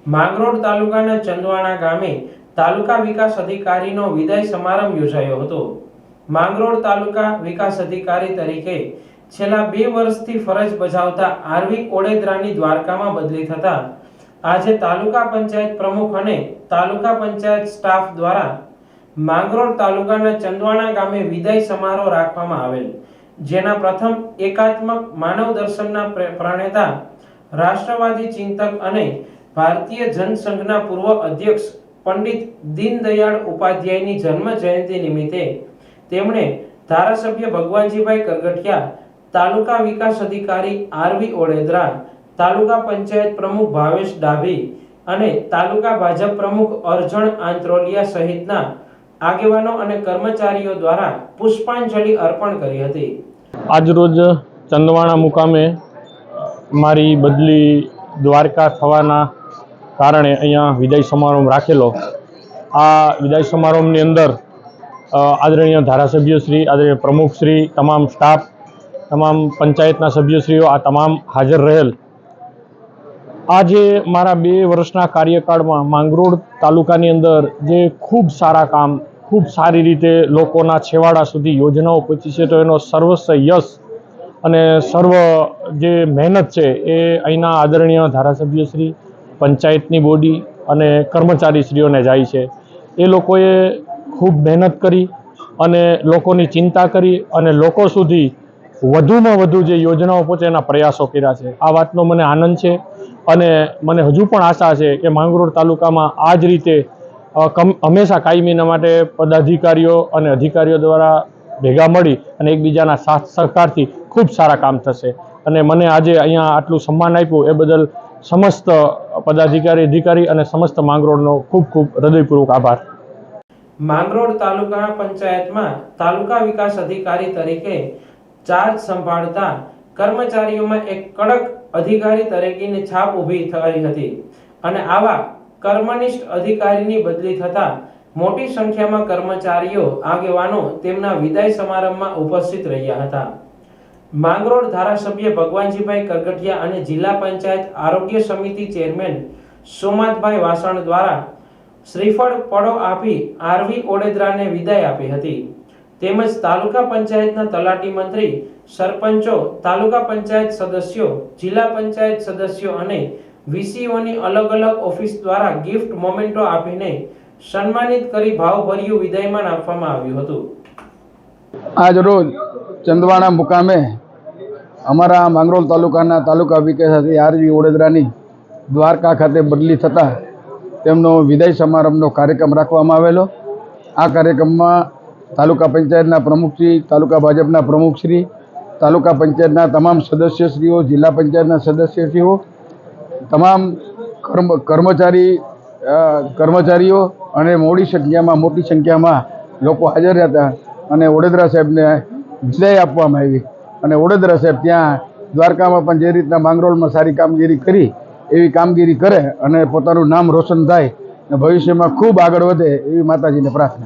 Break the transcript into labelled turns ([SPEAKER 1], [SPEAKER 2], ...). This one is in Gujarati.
[SPEAKER 1] માંગરોળ તાલુકાના ચંદવાણા ગામે તાલુકા વિકાસ અધિકારીનો વિદાય સમારંભ યોજાયો હતો। માંગરોળ તાલુકા વિકાસ અધિકારી તરીકે છેલ્લા 2 વર્ષથી ફરજ બજાવતા આરવી ઓડેદરાની દ્વારકામાં બદલી થતા આજે તાલુકા પંચાયત પ્રમુખ અને તાલુકા પંચાયત સ્ટાફ દ્વારા માંગરોળ તાલુકાના ચંદવાણા ગામે વિદાય સમારોહ રાખવામાં આવેલ, જેના પ્રથમ એકાત્મક માનવ દર્શનના પ્રણેતા રાષ્ટ્રવાદી ચિંતક અને ભારતીય જનસંઘના પૂર્વ અધ્યક્ષ પંડિત દીનદયાળ ઉપાધ્યાયની જન્મ જયંતિ નિમિત્તે તેમણે ધારાસભ્ય ભગવાનજીભાઈ કરગઠિયા, તાલુકા વિકાસ અધિકારી આરવી ઓડેદરા, તાલુકા પંચાયત પ્રમુખ ભાવેશ ડાભી અને તાલુકા ભાજપ પ્રમુખ અર્જણ આંત્રોલિયા સહિતના આગેવાનો અને કર્મચારીઓ દ્વારા પુષ્પાંજલિ અર્પણ કરી હતી।
[SPEAKER 2] આજરોજ ચંદવાણા મુકામે મારી બદલી દ્વારકા થવાના કારણે અહીંયા વિદાય સમારંભ રાખેલો। આ વિદાય સમારંભની અંદર આદરણીય ધારાસભ્યશ્રી, આદરણીય પ્રમુખશ્રી, તમામ સ્ટાફ, તમામ પંચાયતના સભ્યશ્રીઓ આ તમામ હાજર રહેલ। આજે મારા 2 વર્ષના કાર્યકાળમાં માંગરોળ તાલુકાની અંદર જે ખૂબ સારા કામ, ખૂબ સારી રીતે લોકોના છેવાડા સુધી યોજનાઓ પહોંચી છે, તો એનો સર્વસ્વ યશ અને સર્વ જે મહેનત છે એ અહીંના આદરણીય ધારાસભ્યશ્રી, પંચાયતની બોડી અને કર્મચારીશ્રીઓને જાય છે। એ લોકોએ ખૂબ મહેનત કરી અને લોકોની ચિંતા કરી અને લોકો સુધી વધુમાં વધુ જે યોજનાઓ પહોંચે એના પ્રયાસો કર્યા છે। આ વાતનો મને આનંદ છે અને મને હજુ પણ આશા છે કે માંગરોળ તાલુકામાં આ જ રીતે હંમેશા કાયમીના માટે પદાધિકારીઓ અને અધિકારીઓ દ્વારા ભેગા મળી અને એકબીજાના સાથ સહકારથી ખૂબ સારા કામ થશે। અને મને આજે અહીંયા આટલું સન્માન આપ્યું એ બદલ સમસ્ત પદાધિકારી, અધિકારી અને સમસ્ત માંગરોળનો ખૂબ ખૂબ હૃદયપૂર્વક આભાર।
[SPEAKER 1] માંગરોળ તાલુકા પંચાયતમાં તાલુકા વિકાસ અધિકારી તરીકે ચાર્જ સંભાળતા કર્મચારીઓમાં એક કડક અધિકારી તરીકેની છાપ ઊભી થઈ હતી અને આવા કર્મનિષ્ઠ અધિકારીની બદલી થતા મોટી સંખ્યામાં કર્મચારીઓ, આગેવાનો તેમના વિદાય સમારંભમાં ઉપસ્થિત રહ્યા હતા। માંગરોળ ધારાસભ્ય ભગવાનજીભાઈ કરગઠિયા અને જિલ્લા પંચાયત આરોગ્ય સમિતિ ચેરમેન સોમાતભાઈ વાસણ દ્વારા શ્રીફળ પડો આપી આરવી ઓડેદરાને વિદાય આપી હતી। તેમજ તાલુકા પંચાયતના તલાટી મંત્રી, સરપંચો, તાલુકા પંચાયત સદસ્યો, જિલ્લા પંચાયત સદસ્યો અને વીસીઓની અલગ અલગ ઓફિસ દ્વારા ગિફ્ટ મોમેન્ટો આપીને સન્માનિત કરી ભાવભર્યું વિદાયમાન આપવામાં આવ્યું હતું।
[SPEAKER 3] આજ રોજ ચંદવાણા મુકામે અમારા માંગરોળ તાલુકાના તાલુકા વિકાસ અધિકારી આરવી ઓડેદરાની દ્વારકા ખાતે બદલી થતાં તેમનો વિદાય સમારંભનો કાર્યક્રમ રાખવામાં આવેલો। આ કાર્યક્રમમાં તાલુકા પંચાયતના પ્રમુખશ્રી, તાલુકા ભાજપના પ્રમુખશ્રી, તાલુકા પંચાયતના તમામ સદસ્યશ્રીઓ, જિલ્લા પંચાયતના સદસ્યશ્રીઓ, તમામ કર્મચારીઓ અને મોટી સંખ્યામાં લોકો હાજર હતા અને ઓડેદરા સાહેબને વિદાય આપવામાં આવી। અને ઓડેદરા સાહેબ ત્યાં દ્વારકામાં પણ જે રીતના માંગરોળમાં સારી કામગીરી કરી એવી કામગીરી કરે અને પોતાનું નામ રોશન થાય અને ભવિષ્યમાં ખૂબ આગળ વધે એવી માતાજીને પ્રાર્થના।